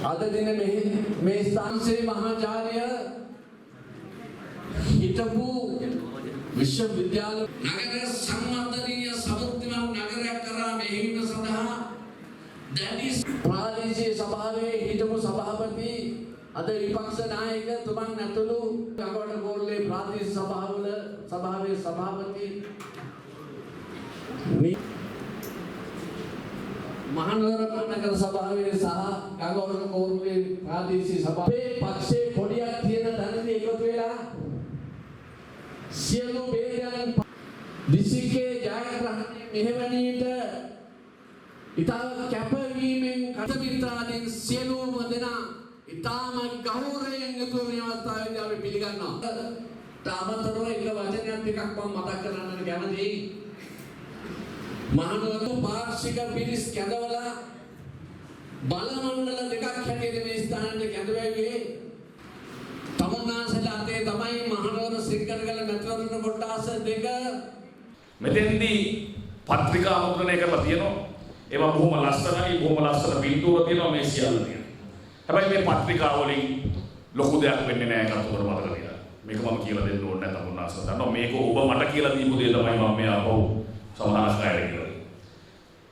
අද දින මේ ස්ථානයේ මහාචාර්ය හිටපු විශ්වවිද්‍යාල නගර සංවර්ධනීය සමෘද්ධිමත් නගරයක් කරා මෙහෙයීම සඳහා දැඩි ප්‍රාදේශීය සභාවේ හිටපු සභාපති අද විපක්ෂ නායක තුමන් ඇතුළු ගඟවඩ ගෝල්ලේ ප්‍රාදේශීය සභාවේ සභාපති මහනුවර නගර සභාවේ සහ ගඟවඩ ගෝල්ලේ ප්‍රාදේශීය සභාවේ පක්ෂයේ පොඩියක් තියෙන තැනදී එකතු වෙලා සියලු බේරයන් දිසිකේ ජයග්‍රහණය මෙහෙවණීට ඉතාම කැපවීමෙන් කටමිත්‍රාදීන් සියලුම දෙනා ඉතාම ගෞරවයෙන් යුතුව මේ අවස්ථාවේදී අපි පිළිගන්නවා. තාමතරව එක වචනයක් ටිකක් මම මතක් කරන්න කැමතියි. මහනුවර පාර්ශ්වික පිරිස් කැඳවලා බල මණ්ඩල දෙකක් හැටියට මේ ස්ථානයේ කැඳවුවේ තමුන්නාසලා අතේ තමයි මහනුවර සිංකරගල මෙත්‍රවරණ කොට්ටාස දෙක මෙතෙන්දී පත්‍රිකා මුද්‍රණය කරලා තියෙනවා. ඒවා බොහොම ලස්සනයි, බොහොම ලස්සන පින්තූර තියෙනවා මේ සියල්ල තියෙනවා. හැබැයි මේ පත්‍රිකා වලින් ලොකු දෙයක් වෙන්නේ නැහැ කතුවර මතක තියාගන්න. මේක මම කියලා දෙන්න ඕනේ නැහැ තමුන්නාසලා. දන්නවා මේක ඔබ මට කියලා දීපු දේ තමයි මම මේ ආපහු සමාජකාරය කියලා.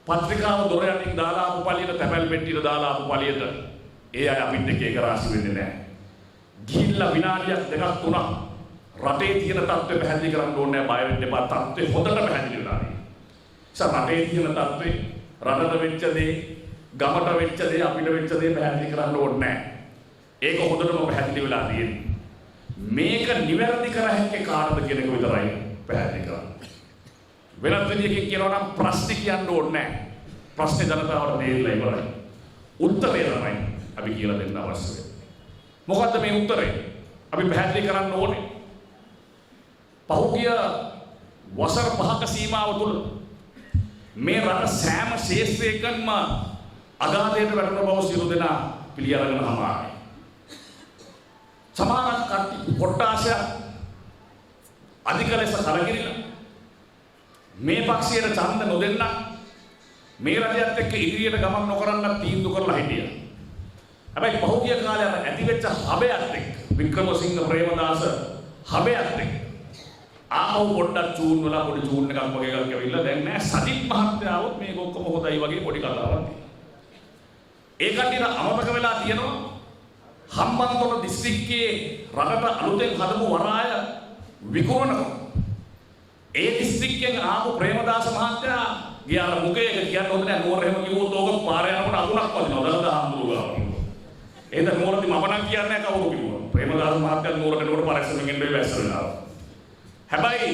පත්‍රිකාව දොර යටින් දාලා ආපු පළියට තැපැල් පෙට්ටියට දාලා ආපු පළියට ඒ අය අපිත් එක්ක ඒක රාශි වෙන්නේ නැහැ. ගිහිල්ලා විනාඩියක් දෙකක් තුනක් රටේ තියෙන තත්ත්වය පැහැදිලි කරන්න ඕනේ නැහැ. බය වෙන්න එපා. තත්ත්වය හොඳට පැහැදිලි වෙලා තියෙනවා. රටේ තියෙන තත්ත්වේ රටට වෙච්ච දේ, ගමට වෙච්ච දේ, අපිට වෙච්ච දේ පැහැදිලි කරන්න ඕනේ නැහැ. ඒක හොඳටම පැහැදිලි වෙලා තියෙනවා. මේක නිවැරදි කර හැක්කේ කාටද කියන එක විතරයි පැහැදිලි කරන්නේ. වෙනත් විදිහකින් කියනවා නම් ප්‍රශ්නේ කියන්න ඕනේ නැහැ. ප්‍රශ්නේ ජනතාවට දෙන්න ඉවරයි. උත්තරය තමයි අපි කියලා දෙන්න අවශ්‍ය වෙන්නේ. මොකද්ද මේ උත්තරේ? අපි පැහැදිලි කරන්න ඕනේ. පහුගිය වසර 5ක සීමාව තුළ මේ රට සෑම ශේෂ්ත්‍රයකම අගාධයට වැටෙන බව සියලු දෙනා පිළිඅරගෙන හමාරයි. සමාන කොට්ටාශය අධික ලෙස කලකිරිලා මේ පක්ෂයට ඡන්ද නොදෙන්න මේ රජයත් එක්ක ඉදිරියට ගමන් නොකරන්න තීන්දුව කරලා හිටියා. හැබැයි පහුගිය කාලේ ඇතිවෙච්ච හබයත් එක්ක වික්‍රමසිංහ ප්‍රේමදාස හබයත් එක්ක ආපහු පොඩ්ඩක් චූන් වල පොඩි චූන් එකක් වගේ එකක් ඇවිල්ලා දැන් නෑ සජිත් මහත්තයා આવොත් මේක ඔක්කොම හොදයි වගේ පොඩි කතාවක් තියෙනවා. ඒ කටියට අමතක වෙලා තියෙනවා හම්බන්තොට දිස්ත්‍රික්කයේ රටට අලුතෙන් හදපු වරාය විකුණනකොට ඒ දිස්ත්‍රික්කයෙන් ආපු ප්‍රේමදාස මහත්තයා ගියාර මුකේ කියන්න හොඳ නෑ නෝර එහෙම කිව්වොත් ඕක පාරේ යනකොට අකුණක් වදිනවා දලදා හම්බුරුවා. එහෙනම් නෝරදි මම නම් කියන්නේ නැහැ කවුරු කිව්වා. ප්‍රේමදාස මහත්තයා නෝරට නෝර පරීක්ෂණයෙන් එන්නේ වැස්සලා. හැබැයි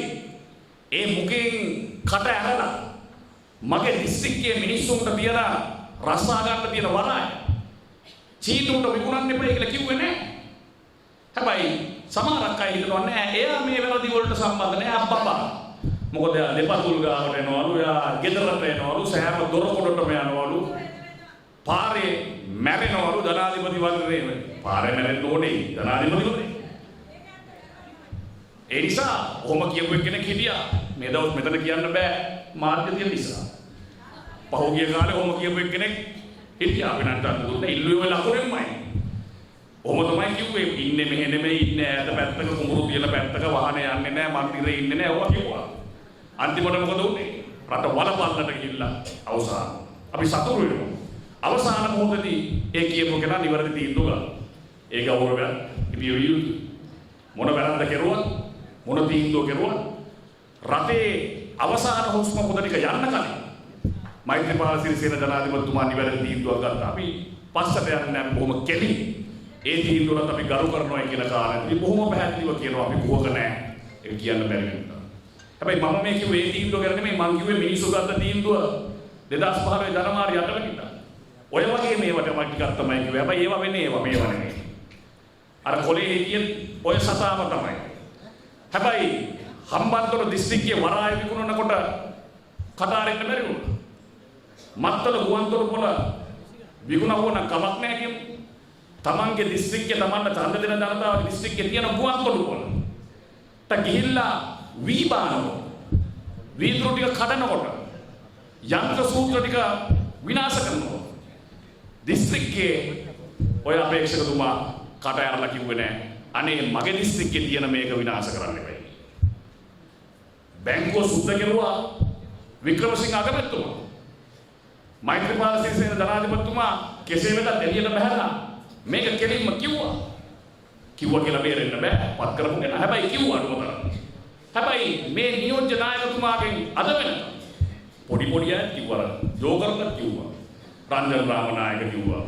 ඒ මුකෙන් කට ඇරලා මගේ දිස්ත්‍රික්කයේ මිනිස්සුන්ට තියන රස්සා ගන්න තියෙන වරාය චීතුන්ට විකුණන්න එපා කියලා කිව්වේ නෑ. හැබැයි සමහරක් අය හිතනවා නෑ එයා මේ වැරදි වලට සම්බන්ධ නෑ අබ්බා. මොකද එයා දෙපතුල් ගාවට එනවලු, එයා ගෙදරට එනවලු, සෑම දොරකොඩටම යනවලු, පාරේ මැරෙනවලු ජනාධිපති වගේ. පාරේ මැරෙන්න ඕනේ ජනාධිපතිවරේ. ඒ නිසා කොහොම කියපු කෙනෙක් හිටියා. මේ දවස් මෙතන කියන්න බෑ මාධ්‍ය තියෙන නිසා. පහුගිය කාලේ කොහොම කියපු කෙනෙක් හිටියා. අපි නටන්න දුන්න ඉල්ලුවේ ලකුණෙන්මයි. කොහොම තමයි කිව්වේ ඉන්නේ මෙහෙ නෙමෙයි ඉන්නේ ඈත පැත්තක කුඹුරු තියෙන පැත්තක වාහනේ යන්නේ නැහැ මන්දිරේ ඉන්නේ නැහැ ඔවා කිව්වා. අන්තිමට මොකද උනේ? රට වලපල්ලට ගිහිල්ලා අවසාන. අපි සතුටු වෙනවා. අවසාන මොහොතදී ඒ කියපු කෙනා නිවැරදි තීන්දුව ගන්නවා. ඒ ගෞරවයක් ඉතිවිය යුතුයි. මොන වැරද්ද කෙරුවත් මොන තීන්දුව කෙරුවත් රටේ අවසාන හුස්ම පොත ටික යන්න කලින් මෛත්‍රීපාල සිරිසේන ජනාධිපතිතුමා නිවැරදි තීන්දුවක් ගත්තා. අපි පස්සට යන්නේ නැහැ බොහොම කෙලින්. ඒ තීන්දුවට අපි ගරු කරනවා කියන කාරණේ බොහොම පැහැදිලිව කියනවා අපි කුවක නැහැ. ඒක කියන්න බැරි වෙනවා. හැබැයි මම මේ කිව්වේ ඒ තීන්දුව ගැන නෙමෙයි මං කිව්වේ මිනිස්සු ගත්ත තීන්දුව 2015 ජනවාරි 8 වෙනිදා. ඔය වගේ මේවට මම ටිකක් තමයි කිව්වේ. හැබැයි ඒවා වෙන්නේ මේවා නෙමෙයි. අර කොලේ හිටිය ඔය සතාව තමයි. හැබැයි හම්බන්තොට දිස්ත්‍රික්කයේ වරාය විකුණනකොට කතාරින්න බැරි වුණා. මත්තල ගුවන්තොට පොළ විකුණුවන කමක් නැහැ කියමු. තමන්ගේ දිස්ත්‍රික්කයේ තමන්ට ඡන්ද දෙන ජනතාවගේ දිස්ත්‍රික්කයේ තියෙන ගුවන්තොට පොළ. ත ගිහිල්ලා වීබානෝ වීදුරු ටික කඩනකොට යන්ත්‍ර සූත්‍ර ටික විනාශ කරනවා. දිස්ත්‍රික්කයේ ඔය අපේක්ෂකතුමා කට ඇරලා කිව්වේ නෑ. අනේ මගේ දිස්ත්‍රික්කේ තියෙන මේක විනාශ කරන්න එපා. බැංකුව සුද්ධ කෙරුවා වික්‍රමසිංහ අගමැතිතුමා. මෛත්‍රීපාල සිරිසේන ජනාධිපතිතුමා කෙසේ වෙතත් එළියට බහැලා මේක කෙලින්ම කිව්වා. කිව්වා කියලා බේරෙන්න බෑ. පත් කරපු කෙනා හැබැයි කිව්වා අනුමතන. හැබැයි මේ නියෝජ්‍ය නායකතුමාගෙන් අද වෙනකම් පොඩි අය කිව්වා. ජෝකර්ට කිව්වා. රංජන් රාමනායක කිව්වා.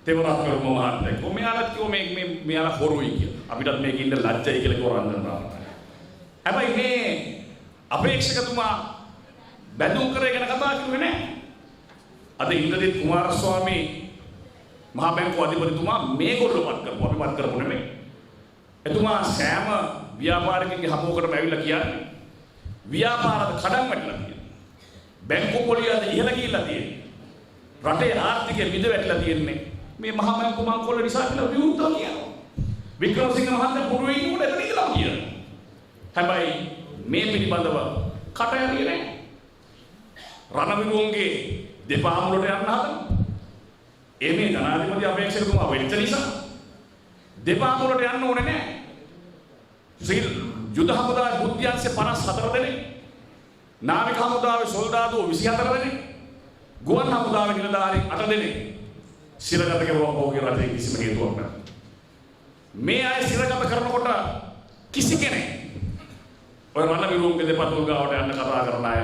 තෙවරත්කරු මහත්තයා කිව්වා. මෙයාලත් කිව්වා මේ මෙයාලා හොරුයි කියලා. අපිටත් මේක ඉන්න ලැජ්ජයි කියලා කිව්වා රංජන් රාමනායක. හැබැයි මේ අපේක්ෂකතුමා බැඳුම් කරේ ගැන කතා කරුවේ නෑ. අද ඉන්ද්‍රදීප් කුමාරස්වාමී මහ බැංකුව අධිපතිතුමා මේගොල්ලෝ පත් කරපුවා. අපි පත් කරපු නෙමෙයි. එතුමා සෑම ව්‍යාපාරිකයෙක්ගේ හමුවකටම ඇවිල්ලා කියන්නේ ව්‍යාපාරද කඩන් වැටලා තියෙනවා. බැංකු පොලියද ඉහළ ගිහිල්ලා තියෙනවා. රටේ ආර්ථිකය මිද වැටලා තියෙන්නේ මේ මහ බැංකු මංකොල්ල නිසා කියලා විවෘතව කියනවා. වික්‍රමසිංහ මහත්තයා පුරුවේ ඉන්නකොට එතන ඉඳලා කියනවා. හැබැයි මේ පිළිබඳව කට ඇරියේ නැහැ. රණවිරුවන්ගේ දෙපා මුලට යන්න හදනවා. ඒ මේ ජනාධිපති අපේක්ෂකතුමා වෙච්ච නිසා දෙපා මුලට යන්න ඕනේ නැහැ. යුද හමුදාවේ බුද්ධ්‍යංශ 54 දෙනෙක්, නාවික හමුදාවේ සොල්දාදුවෝ 24 දෙනෙක්, ගුවන් හමුදාවේ නිලධාරීන් 8 දෙනෙක් සිරගත කෙරුවා පොගේ රටේ කිසිම හේතුවක් නැහැ. මේ අය සිරගත කරනකොට කිසි කෙනෙක් ඔය රණවිරුවන්ගේ දෙපතුල් ගාවට යන්න කතා කරන අය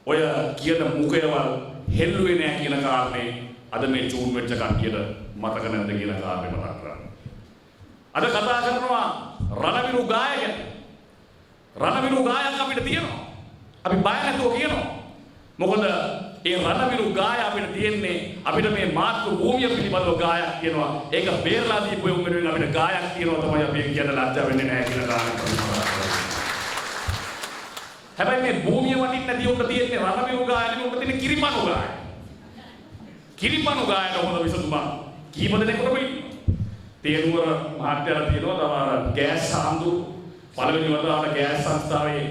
ඔය කියන මුඛයවල් හෙල්ලුවේ නැහැ කියන කාරණේ අද මේ චූන් වෙච්ච කට්ටියට මතක නැද්ද කියන කාරණේ මතක් කරගන්න. අද කතා කරනවා රණවිරු ගායක. රණවිරු ගායක අපිට තියෙනවා. අපි බය නැතුව කියනවා. මොකද ඒ රණවිරු ගාය අපිට තියෙන්නේ අපිට මේ මාතෘ භූමිය පිළිබඳව ගායක් කියනවා. ඒක බේරලා දීපු උඹෙන් අපිට ගායක් කියනවා තමයි අපි කියන ලැජ්ජා වෙන්නේ නැහැ කියන කාරණේ. හැබැයි මේ භූමිය වටින්න නැති උඹ තියෙන්නේ රණවිරු ගාය නෙමෙයි උඹ තියෙන්නේ කිරිපණු ගාය. කිරිපණු ගායට හොඳ විසඳුමක් කීප දෙනෙකුටම ඉන්නවා. තේරුවර මහත්යලා තියෙනවා තව ගෑස් හාමුදුරු පළවෙනි වතාවට ගෑස් සංස්ථාවේ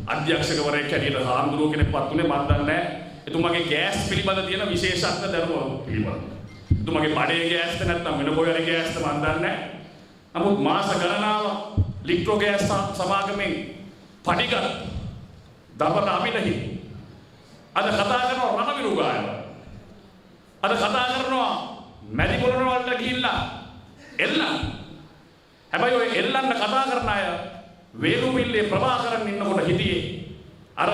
අධ්‍යක්ෂකවරයෙක් හැටියට හාමුදුරුවෝ කෙනෙක් පත් වුණේ මම දන්නේ නැහැ. එතුමාගේ ගෑස් පිළිබඳ තියෙන විශේෂත්ව දැනුම පිළිබඳ. එතුමාගේ බඩේ ගෑස්ද නැත්නම් වෙන කොහේ ගෑස්ද මම දන්නේ නැහැ. නමුත් මාස ගණනාව ලික්ට්‍රෝ ගෑස් සමාගමෙන් පඩිගත් දවල් අමිලහි අද කතා කරනවා රණවිරු ගායව. අද කතා කරනවා මැදි පොළොන වලට ගිහිල්ලා එල්ලන්න. හැබැයි ඔය එල්ලන්න කතා කරන අය වේලුමිල්ලේ ප්‍රභාකරන් ඉන්නකොට හිටියේ අර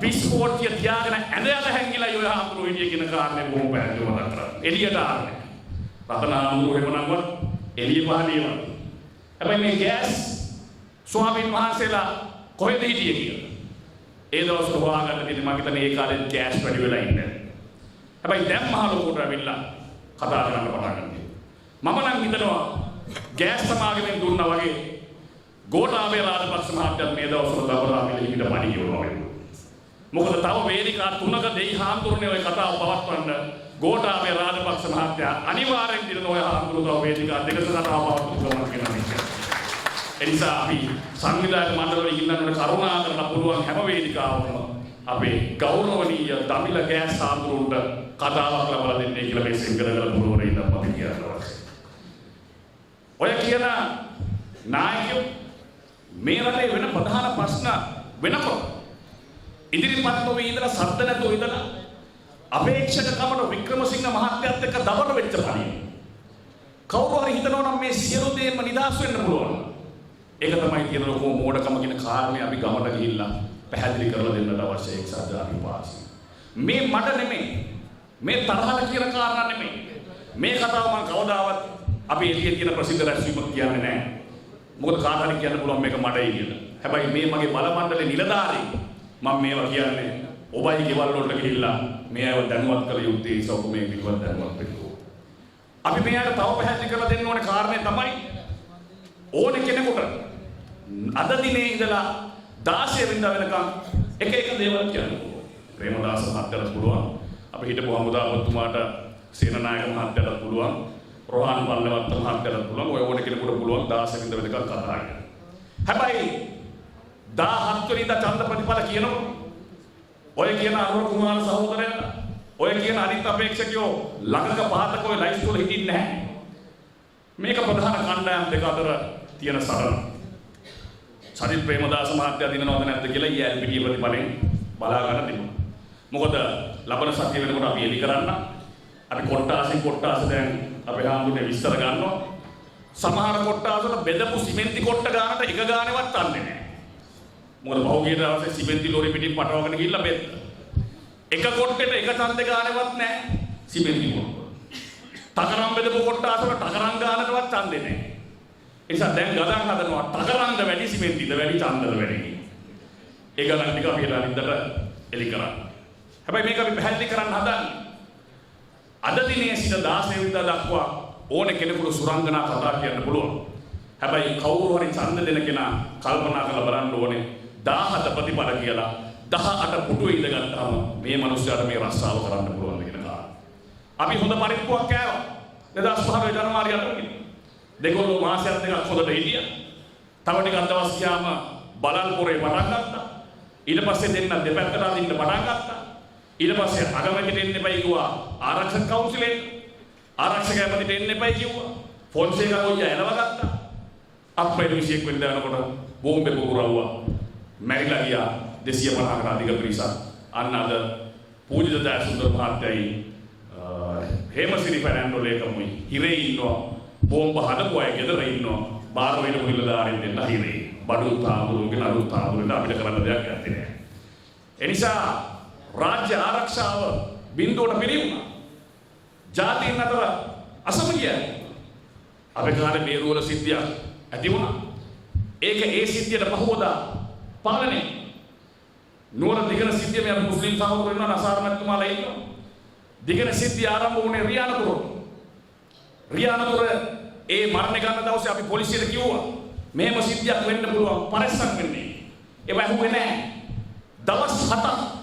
පිස්පෝට්ටිය තියාගෙන ඇඳ යට හැංගිලා ඔය හාමුදුරුවෝ හිටියේ කියන කාරණේ බොහොම පැහැදිලිව මතක් කරගන්න. එළියට ආන්නේ. රතන හාමුදුරුවෝ එහෙමනම්වත් එළිය පහළියම. හැබැයි මේ ගෑස් ස්වාමීන් වහන්සේලා කොහෙද හිටියේ කියලා. ඒ දවස්වල හොයාගන්න තියෙන්නේ මම හිතන්නේ ඒ කාලේ ගෑස් වැඩි වෙලා ඉන්නේ. හැබැයි දැන් මහ ලොකුට ඇවිල්ලා කතා කරන්න පටන් ගන්නවා. මම නම් හිතනවා ගෑස් සමාගමෙන් දුන්නා වගේ ගෝඨාභය රාජපක්ෂ මහත්තයා මේ දවස්වල දබරා පිළිහිට පණි කියනවා වගේ. මොකද තව වේදිකා තුනක දෙයි හාමුදුරනේ ওই කතාව පවත්වන්න ගෝඨාභය රාජපක්ෂ මහත්තයා අනිවාර්යෙන් දිනන ඔය හාමුදුරුවෝ තව වේදිකා දෙකක කතාව පවත්වන්න කියනවා. එනිසා අපි සංවිධායක මණ්ඩලවල ඉන්නනට කරුණා කරලා පුළුවන් හැම වේදිකාවකම අපේ ගෞරවනීය දමිළ ගෑස් හාමුදුරුවන්ට කතාවක් ලබා දෙන්නේ කියලා මේ සිංගල කරලා පුළුවන් ඉඳන් අපි කියනවා. ඔය කියන නායකයෝ මේ රටේ වෙන ප්‍රධාන ප්‍රශ්න වෙනකොට ඉදිරිපත් නොවී ඉඳලා සද්ද නැතුව ඉඳලා අපේක්ෂකකමට වික්‍රමසිංහ මහත්තයත් එක්ක දබර වෙච්ච පරිදි කවුරු හරි හිතනවා නම් මේ සියලු දේම නිදහස් වෙන්න පුළුවන්. ඒක තමයි කියන ලොකු මෝඩකම කියන කාරණේ අපි ගමට ගිහිල්ලා පැහැදිලි කරලා දෙන්නට අවශ්‍ය එක්සත් ජාතික පාර්ශ්වය. මේ මට නෙමෙයි. මේ තරහට කියන කාරණා නෙමෙයි. මේ කතාව මම කවදාවත් අපි එළිය කියන ප්‍රසිද්ධ රැස්වීමක් කියන්නේ නැහැ. මොකද කාට හරි කියන්න පුළුවන් මේක මටයි කියලා. හැබැයි මේ මගේ බල මණ්ඩලේ නිලධාරී මම මේවා කියන්නේ ඔබයි ගෙවල් වලට ගිහිල්ලා මේ අයව දැනුවත් කළ යුත්තේ ඉසවක මේ පිටවත් දැනුවත් වෙන්න. අපි මෙයාට තව පැහැදිලි කරලා දෙන්න ඕනේ කාරණේ තමයි ඕනේ කෙනෙකුට අද දිනේ ඉඳලා 16 වෙනිදා වෙනකම් එක එක දේවල් කියනවා. ප්‍රේමදාස මහත්තයාට පුළුවන්. අපි හිටපු හමුදාපතිතුමාට සේනානායක මහත්තයාට පුළුවන්. රෝහන් පල්ලවත්ත මහත්තයාට පුළුවන්. ඔය ඕනේ කෙනෙකුට පුළුවන් 16 වෙනිදා වෙනකම් කතා කරන්න. හැබැයි 17 වෙනිදා ඡන්ද ප්‍රතිඵල කියනකොට ඔය කියන අරුණ කුමාර සහෝදරයන්ට ඔය කියන අනිත් අපේක්ෂකයෝ ළඟක පහතක ඔය ලයිස්ට් වල හිටින්නේ නැහැ. මේක ප්‍රධාන කණ්ඩායම් දෙක අතර තියෙන සටන. සජිත් ප්‍රේමදාස මහත්තයා දිනනවද නැද්ද කියලා ඊයල් පිටිය ප්‍රතිඵලෙන් බලා ගන්න තිබුණා. මොකද ලබන සතිය වෙනකොට අපි එලි කරන්න අපි කොට්ටාස දැන් අපේ හාමුදුරනේ විස්තර ගන්නවා. සමහර කොට්ටාසවල බෙදපු සිමෙන්ති කොට්ට ගන්නට එක ගානවත් තන්නේ නැහැ. මොකද පහුගිය දවසේ සිමෙන්ති ලෝරි පිටින් පටවගෙන ගිහිල්ලා බෙද්ද. එක කොට්ටෙට එක ඡන්දේ ගානවත් නැහැ සිමෙන්ති කොට්ට. තකරම් බෙදපු කොට්ටාසවල තකරම් ගානටවත් ඡන්දේ නැහැ. ඒ නිසා දැන් ගණන් හදනවා තකරම්ද වැඩි සිමෙන්තිද වැඩි ඡන්දද වැඩි කියලා. ඒ ගණන් ටික අපි හෙලානින්දට එලි කරා. හැබැයි මේක අපි පැහැදිලි කරන්න හදන්නේ අද දිනේ සිට 16 වෙනිදා දක්වා ඕනේ කෙනෙකුට සුරංගනා කතා කියන්න පුළුවන්. හැබැයි කවුරු හරි ඡන්ද දෙන කෙනා කල්පනා කරලා බලන්න ඕනේ 17 ප්‍රතිපල කියලා 18 පුටුවේ ඉඳගත්තාම මේ මිනිස්යාට මේ රස්සාව කරන්න පුළුවන් කියන කාරණා. අපි හොඳ පරිප්පුවක් කෑවා 2015 ජනවාරි 8 දෙකොල්ලෝ මාසයක් දෙකක් හොඳට හිටියා. තව ටිකක් දවස් ගියාම බලල්පුරේ පටන් ගත්තා. ඊට පස්සේ දෙන්න දෙපැත්තට අදින්න පටන් ගත්තා. ඊට පස්සේ අගමැතිට එන්න එපයි කිව්වා ආරක්ෂක කවුන්සිලෙන්. ආරක්ෂක ඇමතිට එන්න එපයි කිව්වා. ෆොන්සේකා ගොයියා එලව ගත්තා. අප්‍රේල් 21 වෙනිදා යනකොට බෝම්බේ පුපුරවුවා. මැරිලා ගියා 250කට අධික පිරිසක්. අන්න අද පූජිත දයාසුන්දර මහත්තයයි හේමසිරි ෆර්නැන්ඩෝ ලේකමුයි හිරේ ඉන්නවා. බෝම්බ හදපු අය ගෙදර ඉන්නවා. බාර වෙන මුල්ලදාරින් දෙන්න හිරේ. බඩු තාමුරුගේ නඩු තාමුරුගේ අපිට කරන්න දෙයක් නැත්තේ නෑ. ඒ නිසා රාජ්‍ය ආරක්ෂාව බිඳුවට පිරිවුණා. ජාතීන් අතර අසමගියයි. අපේ කාලේ මේරුවල සිද්ධියක් ඇති වුණා. ඒක ඒ සිද්ධියට පහවදා පාලනේ නුවර දිගන සිද්ධිය මේ මුස්ලිම් සහෝදරයෝ ඉන්නවා නසාරමත්තුමාලා ඉන්නවා. දිගන සිද්ධිය ආරම්භ වුණේ රියානතුර. රියානතුර ඒ මරණ ගන්න දවසේ අපි පොලිසියට කිව්වා මෙහෙම සිද්ධියක් වෙන්න පුළුවන් පරිස්සම් වෙන්නේ. ඒක ඇහුවේ නැහැ. දවස් 7ක්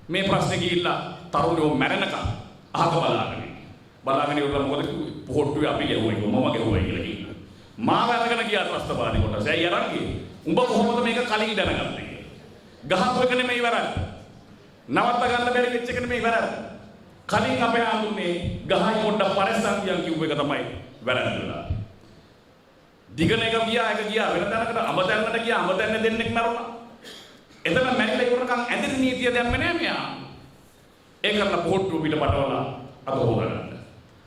මේ ප්‍රශ්නේ ගිහිල්ලා තරුණයෝ මැරෙනකම් අහක බලාගෙන ඉවරලා මොකද කිව්වේ? පොහොට්ටුවේ අපි ගැහුවා මම ගැහුවා කියලා කිව්වා. මාව අරගෙන ගියා ත්‍රස්තවාදී කොටස. ඇයි අරන් ගියේ? උඹ කොහොමද මේක කලින් දැනගත්තේ? ගහපු එක නෙමෙයි වැරද්ද. නවත්ත ගන්න බැරි වෙච්ච එක නෙමෙයි වැරද්ද. කලින් අපේ ආඳුනේ ගහයි පොඩ්ඩක් පරිස්සම් කියන් කිව්ව එක තමයි වැරද්ද වෙලා. දිගන එක ගියා වෙන තැනකට අඹ දැන්නට ගියා අඹ දැන්න දෙන්නෙක් මරුණා. එතන මැරිලා ඉවරකම් ඇඳිරි නීතිය දැම්මේ නෑ මෙයා. ඒ කරලා පොට්ටු පිට පටවලා අත හොදගන්න.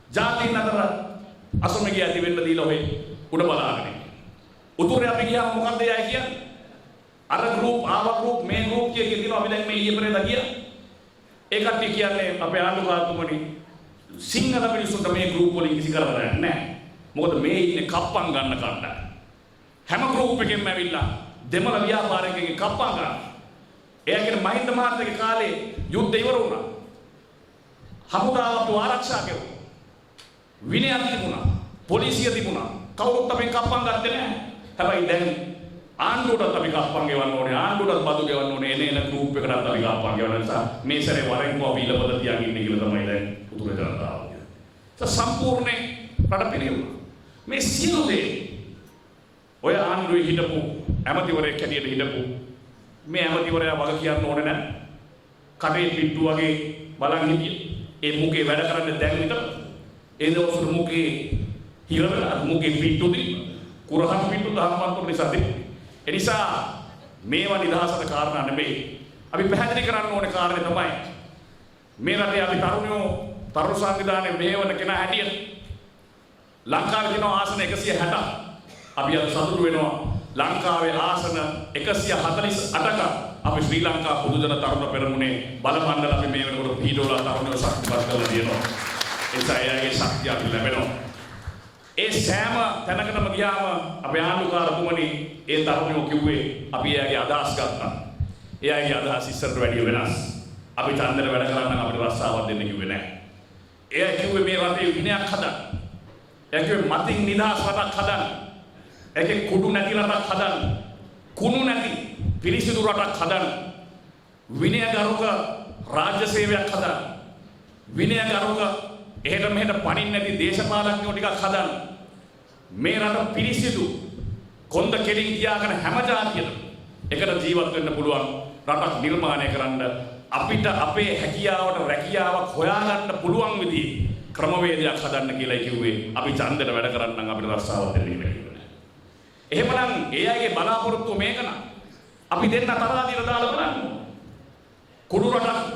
ජාතීන් අතර අසමගිය ඇති වෙන්න දීලා ඔය උඩ බලාගෙන. උතුරේ අපි ගියාම මොකන්ද එයා කියන්නේ? අර ගෲප් ආව ගෲප් මේ ගෲප් කියනවා අපි දැන් මේ ඊයේ පෙරේදා ගියා. ඒ කට්ටිය කියන්නේ අපේ ආණ්ඩුකාරතුමනි සිංහල මිනිස්සුන්ට මේ ගෲප් වලින් කිසි කරදරයක් නැහැ. මොකද මේ ඉන්නේ කප්පම් ගන්න කණ්ඩායම. හැම ගෲප් එකෙන්ම ඇවිල්ලා දෙමළ ව්‍යාපාරිකයෙක්ගේ කප්පම් ගන්න. එයාගේ මහින්ද මහත්තයාගේ කාලේ යුද්ධ ඉවර වුණා. හමුදාවට ආරක්ෂා කෙරුවා. විනයක් තිබුණා. පොලිසිය තිබුණා. කවුරුත් අපෙන් කප්පම් ගත්තේ නැහැ. හැබැයි දැන් ආණ්ඩුවටත් අපි කප්පම් ගෙවන්න ඕනේ. ආණ්ඩුවටත් බදු ගෙවන්න ඕනේ. එන ගෲප් එකකට අපි කප්පම් ගෙවන්න නිසා මේ සැරේ වරෙන් කො අපි ඉලපද තියන් ඉන්නේ කියලා තමයි දැන් උතුරේ ජනතාව කියන්නේ. සම්පූර්ණ රට පිළිවුණා. මේ සියලු දේ ඔය ආණ්ඩුවේ හිටපු ඇමතිවරයෙක් හැටියට හිටපු මේ ඇමතිවරයා වග කියන්න ඕනේ නැහැ. කටේ පිට්ටු වගේ බලන් හිටියේ. ඒ මුගේ වැඩ කරන්නේ දැන් විතර. ඒ දවස්වල මුගේ හිරවලා මුගේ පිට්ටු දී කුරහන් පිට්ටු දහම්මන්තර නිසා තිබුණේ. ඒ නිසා මේවා නිදහසට කාරණා නෙමෙයි. අපි පැහැදිලි කරන්න ඕනේ කාරණේ තමයි මේ රටේ අපි තරුණ සංවිධානයේ මේවන කෙනා හැටියට ලංකාවේ තියෙන ආසන 160ක් අපි අද සතුටු වෙනවා. ලංකාවේ ආසන 148ක අපි ශ්‍රී ලංකා පොදු ජන තරුණ පෙරමුණේ බලමණ්ඩල අපි මේ වෙනකොට පීඩෝලා තරුණයෝ ශක්තිපත් කරලා තියෙනවා. ඒ නිසා එයාගේ ශක්තිය අපි ලැබෙනවා. ඒ සෑම තැනකටම ගියාම අපේ ආණ්ඩුකාරතුමනි ඒ තරුණයෝ කිව්වේ අපි එයාගේ අදහස් ගත්තා. එයාගේ අදහස් ඉස්සරට වැඩිය වෙනස්. අපි ඡන්දෙට වැඩ කරන්න අපිට රස්සාවක් දෙන්න කිව්වේ නැහැ. එයා කිව්වේ මේ රටේ විනයක් හදන්න. එයා කිව්වේ මතින් නිදහස් රටක් හදන්න. ඒකේ කුඩු නැති රටක් හදන්න. කුණු නැති පිරිසිදු රටක් හදන්න. විනයගරුක රාජ්‍ය සේවයක් හදන්න. විනයගරුක එහෙට මෙහෙට පණින් නැති දේශපාලඥයෝ ටිකක් හදන්න. මේ රට පිරිසිදු කොන්ද කෙලින් තියාගෙන හැම ජාතියකම එකට ජීවත් වෙන්න පුළුවන් රටක් නිර්මාණය කරන්න අපිට අපේ හැකියාවට රැකියාවක් හොයාගන්න පුළුවන් විදිහේ ක්‍රමවේදයක් හදන්න කියලා කිව්වේ. අපි ඡන්දෙට වැඩ කරන්න නම් අපිට රස්සාව දෙන්න බැහැ. එහෙමනම් ඒ අයගේ බලාපොරොත්තුව මේක නම් අපි දෙන්න තරහාදීලා දාලා බලන්න.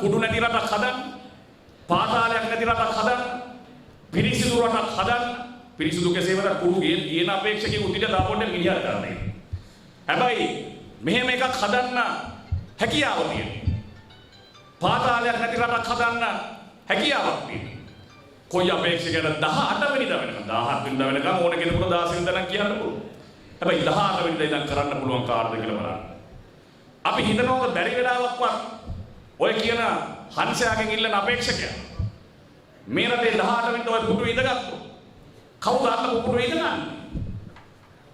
කුඩු නැති රටක් හදන්න, පාතාලයක් නැති රටක් හදන්න, පිරිසිදු රටක් හදන්න. පිරිසිදු කෙසේවත් කුඩු ගේන අපේක්ෂකෙකු උටිට දාපොන්න මිනිහා කරන්නේ. හැබැයි මෙහෙම එකක් හදන්න හැකියාව තියෙනවා. පාතාලයක් නැති රටක් හදන්න හැකියාවක් තියෙනවා. කොයි අපේක්ෂකයකට 18 වෙනිදා වෙනකම් 17 වෙනිදා වෙනකම් ඕන කෙනෙකුට 16 වෙනිදා නම් කියන්න පුළුවන්. හැබැයි 18 වෙනිදා ඉඳන් කරන්න පුළුවන් කාර්යද කියලා බලන්න. අපි හිතනවා බැරි වෙලාවක්වත් ඔය කියන හංසයාගෙන් ඉල්ලන අපේක්ෂකයා මේ රටේ 18 වෙනිදා ඔය පුටු ඉඳගත්තොත් කවුද අල්ලපු පුටු ඉඳගන්නේ?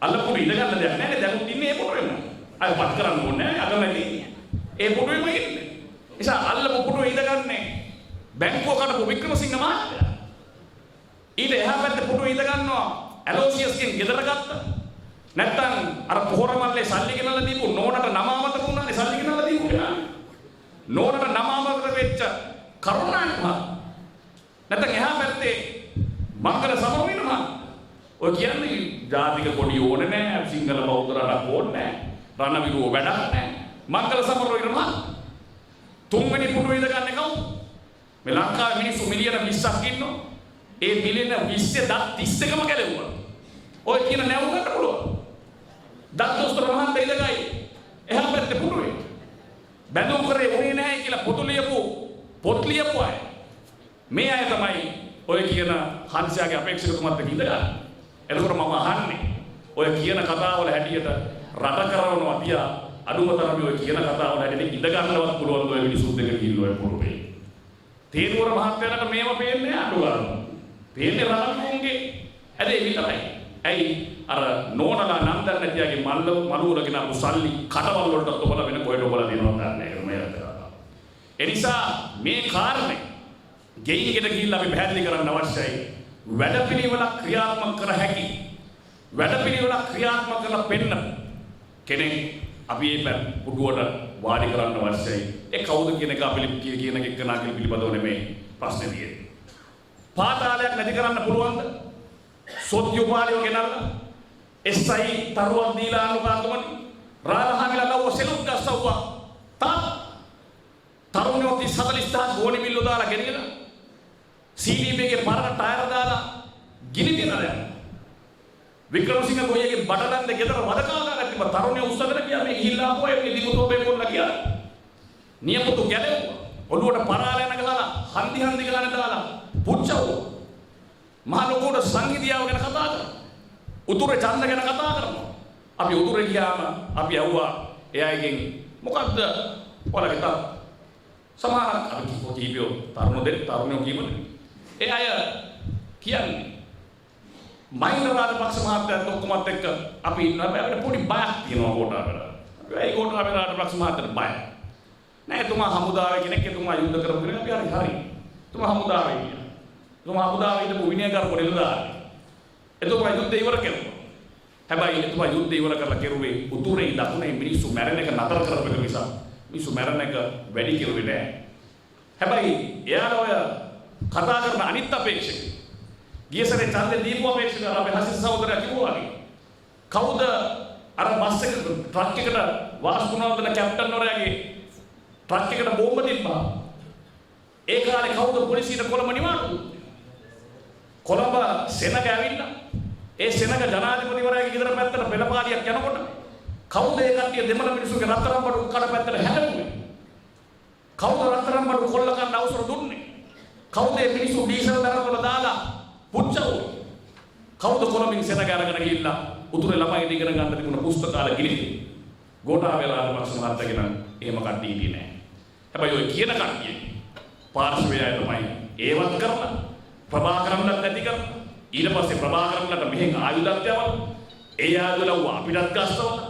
අල්ලපු පුටු ඉඳගන්න දෙයක් නැහැ. දැනුත් ඉන්නේ ඒ පුටුවෙම. අය වත් කරන්න ඕනේ නැහැ. අකමැති ඒ පුටුවෙම ඉන්නේ. නිසා අල්ලපු පුටු ඉඳගන්නේ බැංකුව කඩපු වික්‍රමසිංහ මහත්තයා. ඊට එහා පැත්තේ පුටු ඉඳ ගන්නවා ඇලෝසියස්ගෙන් ගෙදර ගත්තා. නැත්තම් අර පොහොරමල්ලේ සල්ලි ගෙනල්ලා දීපු නෝනට නම අමතක වුණානේ සල්ලි ගෙනල්ලා දීපු කෙනා. නෝනට නම අමතක වෙච්ච කරුණානික මහත්තයා. නැත්තම් එහා පැත්තේ මංගල සමරවීර මහත්තයා. ඔය කියන්නේ ජාතික කොඩිය ඕනේ නැහැ, සිංහල බෞද්ධ රටක් ඕනේ නැහැ, රණවිරුව වැඩක් නැහැ. මංගල සමරවීර මහත්තයා. තුන්වෙනි පුටු ඉඳ ගන්න කවුද? මේ ලංකාවේ මිනිස්සු මිලියන 20ක් ඉන්නවා. ඒ මිලියන 20 දත් 31ම ගැලෙවුවා. ඔය කියන නැවු ගන්න පුළුවන්. දත් දොස්තර මහත්තයා ඉඳගයි. එහා පැත්තේ පුටුවේ. බැඳුම් කරේ උනේ නැහැ කියලා පොත් ලියපු අය. මේ අය තමයි ඔය කියන හංසයාගේ අපේක්ෂකතුමත් එක්ක ඉඳගන්නේ. එතකොට මම අහන්නේ ඔය කියන කතාවල හැටියට රට කරවනවා තියා අඩුම තරමේ ඔය කියන කතාවල හැටියට ඉඳ ගන්නවත් පුළුවන් ඔය මිනිසුත් දෙක කිල්ලෝ ඔය පුරුපේ. තේරුවර මහත්තයාට මේව පේන්නේ අඩු ගන්නවා. පේන්නේ රණවුන්ගේ ඇදේ විතරයි. ඇයි අර නෝනලා නන්දන් නැතියාගේ මලුවලගෙන අපු සල්ලි කටවල් වලට ඔබලා වෙන කොහෙට ඔබලා දෙනවද නැහැ මේ රටේ. ඒ නිසා මේ කාරණේ ගෙයින්කට ගිහිල්ලා අපි පැහැදිලි කරන්න අවශ්‍යයි. වැඩපිළිවෙලක් ක්‍රියාත්මක කර හැකි. වැඩපිළිවෙලක් ක්‍රියාත්මක කරලා පෙන්න කෙනෙක් අපි මේ පුඩුවට වාඩි කරන්න අවශ්‍යයි. ඒ කවුද කියන එක අපි කියන එක නාකල් පිළිබඳව නෙමෙයි ප්‍රශ්නේ තියෙන්නේ. පාතාලයක් නැති කරන්න පුළුවන්ද? සොත්යුපාලියෝ ගෙනල්ලා එස්සයි තරුවක් දීලා අනුකාතුමනි රාලහාමිලා ලව්ව සෙලුත් ගස්සවුවා. තරුණයෝ 30000 ගෝණි මිල්ල දාලා ගෙනියලා සීඩීපීගේ පරණ ටයර් දාලා ගිනි තියනවා. වික්‍රමසිංහ ගෝයගේ බඩලන්ද ගෙදර වදකාලා ගත්තා. තරුණයෝ උස්සගෙන ගියා මේ ගිහිල්ලා ආපුවා ඒ දිමුතෝ බේකොල්ලා ගියා. නියපොතු ගැලෙව්වා. ඔළුවට පරාලයන ගහලා හන්දි ගලන දාලා පුච්චව. මහ ලොකුට සංගීතයව ගැන කතා කරනවා. උතුරේ ඡන්ද ගැන කතා කරනවා. අපි උතුරේ ගියාම අපි ඇහුවා එයාගෙන් මොකද්ද ඔයාලගේ තා සමහර අපි කීපියෝ තරුණයෝ කියමුද? ඒ අය කියන්නේ මහින්ද රාජපක්ෂ මහත්තයාත් ඔක්කොමත් එක්ක අපි ඉන්නවා. අපිට පොඩි බයක් තියෙනවා කොටාබේලා. අපි ඒ කොටාබේලා රාජපක්ෂ මහත්තයාට බයයි. නෑ එතුමා හමුදාවේ කෙනෙක් එතුමා යුද්ධ කරපු කෙනෙක් අපි හරි. එතුමා හමුදාවේ ඉන්නවා. එතුමා හමුදාවේ ඉඳපු විනයකර පොඩිලදාරි. එතුමා යුද්ධ ඉවර කළා. හැබැයි එතුමා යුද්ධ ඉවර කරලා කෙරුවේ උතුරේ දකුණේ මිනිස්සු මැරෙන එක නතර කරපු එක නිසා. මිනිස්සු මැරෙන එක වැඩි කෙරුවේ නෑ. හැබැයි එයාලා ඔය කතා කරන අනිත් අපේක්ෂක ගියසරේ ඡන්දේ දීපු අපේක්ෂක අපේ හසිත සහෝදරයා කිව්වා වගේ කවුද අර බස් එක ට්‍රක් එකට වාස්කුණවදන කැප්ටන් වරයාගේ ට්‍රක් එකට බෝම්බ තිබ්බා. ඒ කාලේ කවුද පොලිසියට කොළඹ නිවාඩු? කොළඹ සෙනග ඇවිල්ලා ඒ සෙනග ජනාධිපතිවරයාගේ ගෙදර පැත්තට පෙළපාලියක් යනකොට කවුද ඒ කට්ටිය දෙමළ මිනිස්සුගේ රත්තරන් බඩු කඩ පැත්තට හැදෙන්නේ? කවුද රත්තරන් බඩු කොල්ල ගන්න අවසර දුන්නේ? කවුද මේ මිනිස්සු ඩීසල් දරවල දාලා පුච්චවුවේ? කවුද කොළඹින් සෙනග අරගෙන ගිහිල්ලා උතුරේ ළමයිට ඉගෙන ගන්න තිබුණ පුස්තකාල ගිලිහි? ගෝඨාභය රාජපක්ෂ මහත්තයාගෙන එහෙම කට්ටිය ඉන්නේ නැහැ. හැබැයි ඔය කියන කට්ටිය පාර්ශවය තමයි ඒවත් කරලා ප්‍රභාකරන්වත් නැති කරලා ඊට පස්සේ ප්‍රභාකරන්ලට මෙහෙන් ආයුධයක් යවලා ඒ ආයුධලව අපිටත් ගස්සවලා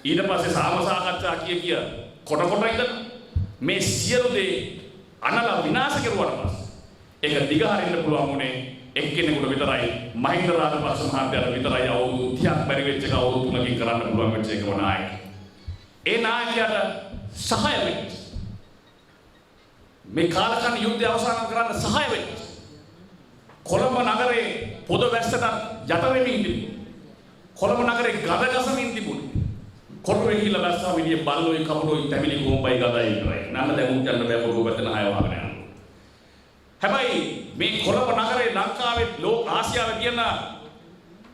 ඊට පස්සේ සාම සාකච්ඡා කිය කොට ඉඳලා මේ සියලු දේ අනලා විනාශ කරුවාට පස්සේ ඒක දිගහරින්න පුළුවන් උනේ එක්කෙනෙකුට විතරයි. මහින්ද රාජපක්ෂ මහත්තයාට විතරයි අවුරුදු 30ක් බැරි වෙච්ච එක අවුරුදු 3කින් කරන්න පුළුවන් වෙච්ච එකම නායකයා. ඒ නායකයාට සහාය වෙච්ච මේ කාලකන් යුද්ධය අවසන් කරන්න සහාය වෙච්ච කොළඹ නගරේ පොද වැස්සට යට වෙමින් තිබුණා. කොළඹ නගරේ ගඳ ගසමින් තිබුණා. කොටුවේ ගිහිල්ලා බැස්සා විදිය බල්ලෝයි කපුටෝයි තැමිලි කොම්බයි ගදයි ඉතරයි. නන්න දැන් උන්ටන්න බෑ පොඩු බතන ආය වහගෙන යනවා. හැබැයි මේ කොළඹ නගරේ ලංකාවේ ආසියාවේ තියෙන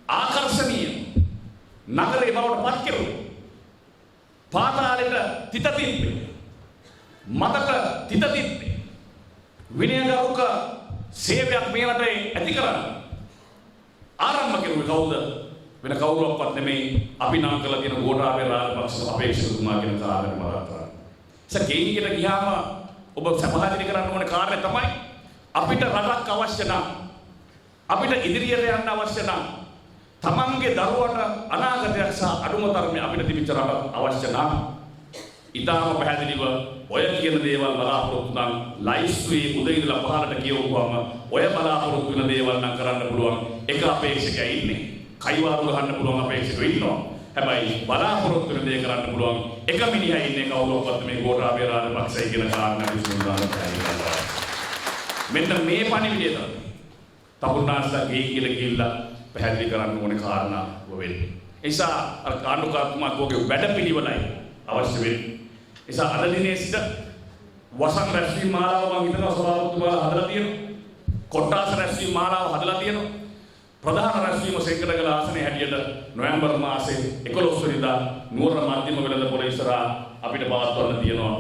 ආකර්ෂණීය නගරේ බවට පත් කෙරුණා. පාතාලෙට තිත තිබ්බේ. මතට තිත තිබ්බේ. විනයගරුක සේවයක් මේ රටේ ඇති කරන්න ආරම්භ කෙරුවේ කවුද? වෙන කවුරුවක්වත් නෙමෙයි අපි නම් කළ තියෙන ගෝඨාභය රාජපක්ෂ අපේක්ෂකතුමා කියන කාරණේ මතක් කරගන්න. ගේන්ගෙට ගියාම ඔබ සමහදිරි කරන්න ඕනේ කාරණේ තමයි අපිට රටක් අවශ්‍ය නම් අපිට ඉදිරියට යන්න අවශ්‍ය නම් තමන්ගේ දරුවට අනාගතයක් සහ අඩුම තරමේ අපිට තිබිච්ච රටක් අවශ්‍ය නම් ඊටාම පැහැදිලිව ඔය කියන දේවල් බලාපොරොත්තු නම් ලයිස්තුවේ උදේ ඉඳලා පහළට කියවුවාම ඔය බලාපොරොත්තු වෙන දේවල් නම් කරන්න පුළුවන් එක අපේක්ෂකයා ඉන්නේ. කයිවාරු ගහන්න පුළුවන් අපේක්ෂකයෝ ඉන්නවා. හැබැයි බලාපොරොත්තු වෙන දේ කරන්න පුළුවන් එක මිනිහා ඉන්නේ කවුරුවක්වත් මේ ගෝඨාභය රාජපක්ෂයි කියන කාරණා විශ්වාස කරනවා. මෙන්න මේ පණිවිඩය තමයි තමුන්නාස්ලා ගිහිල්ලා පැහැදිලි කරන්න ඕනේ කාරණා වෙන්නේ. ඒ නිසා අර කාණ්ඩුකාරතුමාගේ වැඩපිළිවෙලයි අවශ්‍ය වෙන්නේ. ඒ නිසා අද දිනේ සිට වසන් රැස්වීම මාලාව මම හිතනවා සභාපතිතුමාලා හදලා තියෙනවා. කොට්ටාස රැස්වීම මාලාව හදලා තියෙනවා. ප්‍රධාන රැස්වීම සෙන්කඩගල ආසනයේ හැටියට නොවැම්බර් මාසයේ 11 වෙනිදා නුවර මධ්‍යම වෙළඳපොළ ඉස්සරහා අපිට පවත්වන්න තියෙනවා.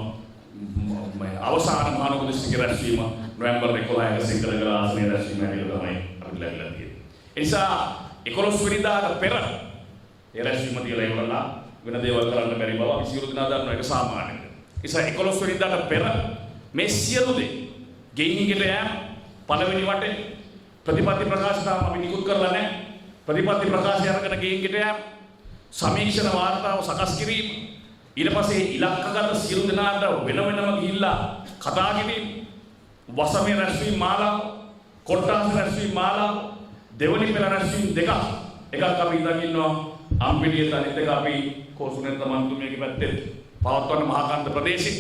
අවසාන මහානගරදිස්ත්‍රික්ක රැස්වීම නොවැම්බර් 11 සෙන්කඩගල ආසනයේ රැස්වීම හැටියට තමයි අපිට ලැබිලා තියෙන්නේ. ඒ නිසා 11 වෙනිදාට පෙර ඒ රැස්වීම තියලා ඉවරලා වෙන දේවල් කරන්න බැරි බව අපි සියලු දෙනා දන්නවා. ඒක සාමාන්‍යයි. ඒ නිසා 11 වෙනිදාට පෙර මේ සියලු දේ ගෙයින්ගෙට යෑම පළවෙනි වටේ ප්‍රතිපත්ති ප්‍රකාශ තාම අපි නිකුත් කරලා නැහැ. ප්‍රතිපත්ති ප්‍රකාශය අරගෙන ගෙයින්ගෙට යෑම සමීක්ෂණ වාර්තාව සකස් කිරීම ඊට පස්සේ ඉලක්කගත සියලු දෙනාට වෙන වෙනම ගිහිල්ලා කතා කිරීම වසමේ රැස්වීම මාලාව කොට්ටාස රැස්වීම මාලාව දෙවනි පෙළ රැස්වීම දෙකක් එකක් අපි ඉඳන් ඉන්නවා අම්පිටියේ අනිත් එක අපි කෝසුනෙත් මන්තුමියගේ පැත්තේ පවත්වන මහාකන්ද ප්‍රදේශේ